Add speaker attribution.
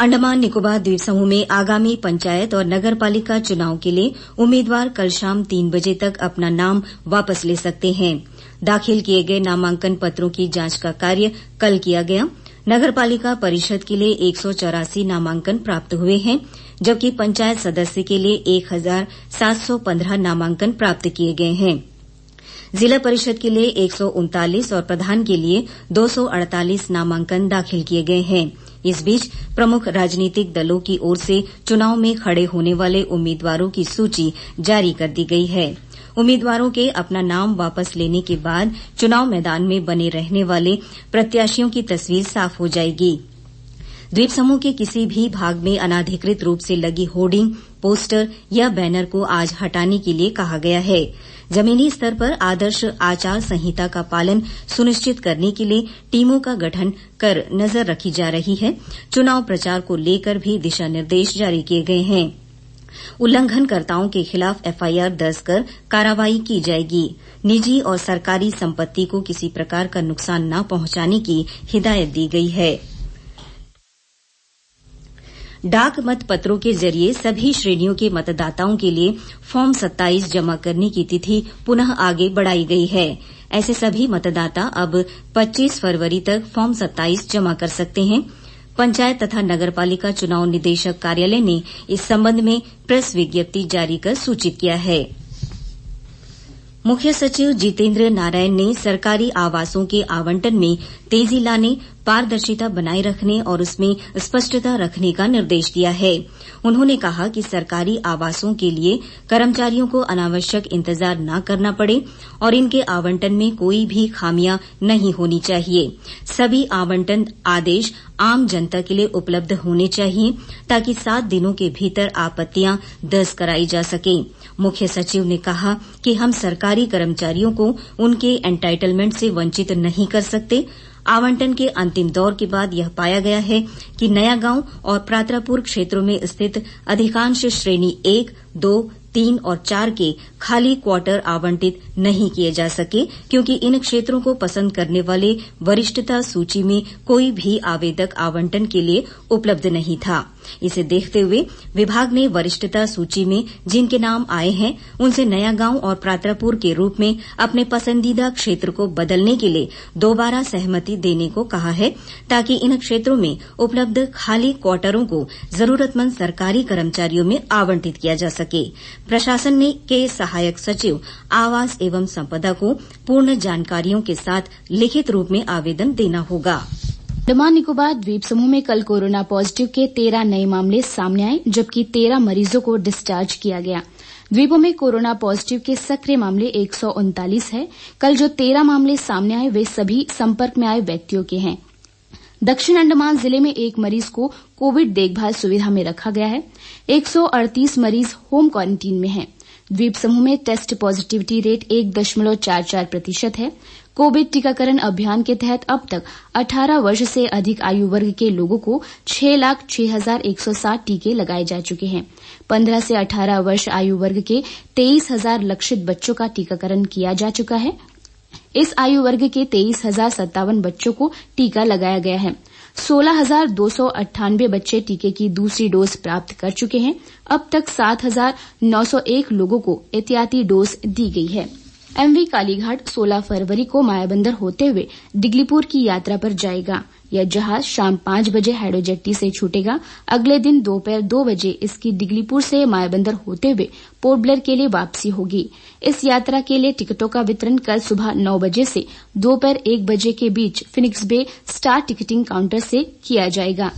Speaker 1: अंडमान निकोबार द्वीप समूह में आगामी पंचायत और नगर पालिका चुनाव के लिए उम्मीदवार कल शाम 3 बजे तक अपना नाम वापस ले सकते हैं। दाखिल किए गए नामांकन पत्रों की जांच का कार्य कल किया गया। नगर पालिका परिषद के लिए 184 नामांकन प्राप्त हुए हैं, जबकि पंचायत सदस्य के लिए 1715 नामांकन प्राप्त किए गए हैं। जिला परिषद के लिए 139 और प्रधान के लिए 248 नामांकन दाखिल किए गए हैं। इस बीच प्रमुख राजनीतिक दलों की ओर से चुनाव में खड़े होने वाले उम्मीदवारों की सूची जारी कर दी गई है। उम्मीदवारों के अपना नाम वापस लेने के बाद चुनाव मैदान में बने रहने वाले प्रत्याशियों की तस्वीर साफ हो जाएगी। द्वीप समूह के किसी भी भाग में अनाधिकृत रूप से लगी होर्डिंग, पोस्टर या बैनर को आज हटाने के लिए कहा गया है। जमीनी स्तर पर आदर्श आचार संहिता का पालन सुनिश्चित करने के लिए टीमों का गठन कर नजर रखी जा रही है। चुनाव प्रचार को लेकर भी दिशा निर्देश जारी किए गए हैं। उल्लंघनकर्ताओं के खिलाफ एफआईआर दर्ज कर कार्रवाई की जाएगी। निजी और सरकारी संपत्ति को किसी प्रकार का नुकसान न पहुंचाने की हिदायत दी गई है। डाक मत पत्रों के जरिए सभी श्रेणियों के मतदाताओं के लिए फॉर्म 27 जमा करने की तिथि पुनः आगे बढ़ाई गई है। ऐसे सभी मतदाता अब 25 फरवरी तक फॉर्म 27 जमा कर सकते हैं। पंचायत तथा नगरपालिका चुनाव निदेशक कार्यालय ने इस संबंध में प्रेस विज्ञप्ति जारी कर सूचित किया है। मुख्य सचिव जितेंद्र नारायण ने सरकारी आवासों के आवंटन में तेजी लाने, पारदर्शिता बनाए रखने और उसमें स्पष्टता रखने का निर्देश दिया है। उन्होंने कहा कि सरकारी आवासों के लिए कर्मचारियों को अनावश्यक इंतजार न करना पड़े और इनके आवंटन में कोई भी खामियां नहीं होनी चाहिए। सभी आवंटन आदेश आम जनता के लिए उपलब्ध होने चाहिए ताकि 7 दिनों के भीतर आपत्तियां दर्ज कराई जा सकें। मुख्य सचिव ने कहा कि हम सरकारी कर्मचारियों को उनके एंटाइटलमेंट से वंचित नहीं कर सकते। आवंटन के अंतिम दौर के बाद यह पाया गया है कि नया गांव और प्रात्रापुर क्षेत्रों में स्थित अधिकांश श्रेणी 1, 2, 3 और 4 के खाली क्वार्टर आवंटित नहीं किए जा सके, क्योंकि इन क्षेत्रों को पसंद करने वाले वरिष्ठता सूची में कोई भी आवेदक आवंटन के लिए उपलब्ध नहीं था। इसे देखते हुए विभाग ने वरिष्ठता सूची में जिनके नाम आए हैं उनसे नया गांव और प्रात्रापुर के रूप में अपने पसंदीदा क्षेत्र को बदलने के लिए दोबारा सहमति देने को कहा है, ताकि इन क्षेत्रों में उपलब्ध खाली क्वार्टरों को जरूरतमंद सरकारी कर्मचारियों में आवंटित किया जा सके। प्रशासन के सहायक सचिव आवास एवं संपदा को पूर्ण जानकारियों के साथ लिखित रूप में आवेदन देना होगा।
Speaker 2: अंडमान निकोबार द्वीप समूह में कल कोरोना पॉजिटिव के 13 नए मामले सामने आए, जबकि 13 मरीजों को डिस्चार्ज किया गया। द्वीपों में कोरोना पॉजिटिव के सक्रिय मामले 139 है। कल जो 13 मामले सामने आए वे सभी संपर्क में आए व्यक्तियों के हैं। दक्षिण अंडमान जिले में एक मरीज को कोविड देखभाल सुविधा में रखा गया है। 138 मरीज होम क्वारंटीन में हैं। द्वीप समूह में टेस्ट पॉजिटिविटी रेट 1.44% है। कोविड टीकाकरण अभियान के तहत अब तक 18 वर्ष से अधिक आयु वर्ग के लोगों को 6,06,160 टीके लगाए जा चुके हैं। 15 से 18 वर्ष आयु वर्ग के 23,000 लक्षित बच्चों का टीकाकरण किया जा चुका है। इस आयु वर्ग के 23,057 बच्चों को टीका लगाया गया है। 16,298 बच्चे टीके की दूसरी डोज प्राप्त कर चुके हैं। अब तक 7,901 लोगों को एहतियाती डोज दी गई है। एमवी कालीघाट 16 फरवरी को मायाबंदर होते हुए डिगलीपुर की यात्रा पर जाएगा। यह जहाज शाम 5 बजे हैडो जेट्टी से छूटेगा। अगले दिन दोपहर 2 बजे इसकी डिगलीपुर से मायाबंदर होते हुए पोर्ट ब्लेयर के लिए वापसी होगी। इस यात्रा के लिए टिकटों का वितरण कल सुबह 9 बजे से दोपहर 1 बजे के बीच फिनिक्स बे स्टार टिकटिंग काउंटर से किया जाएगा।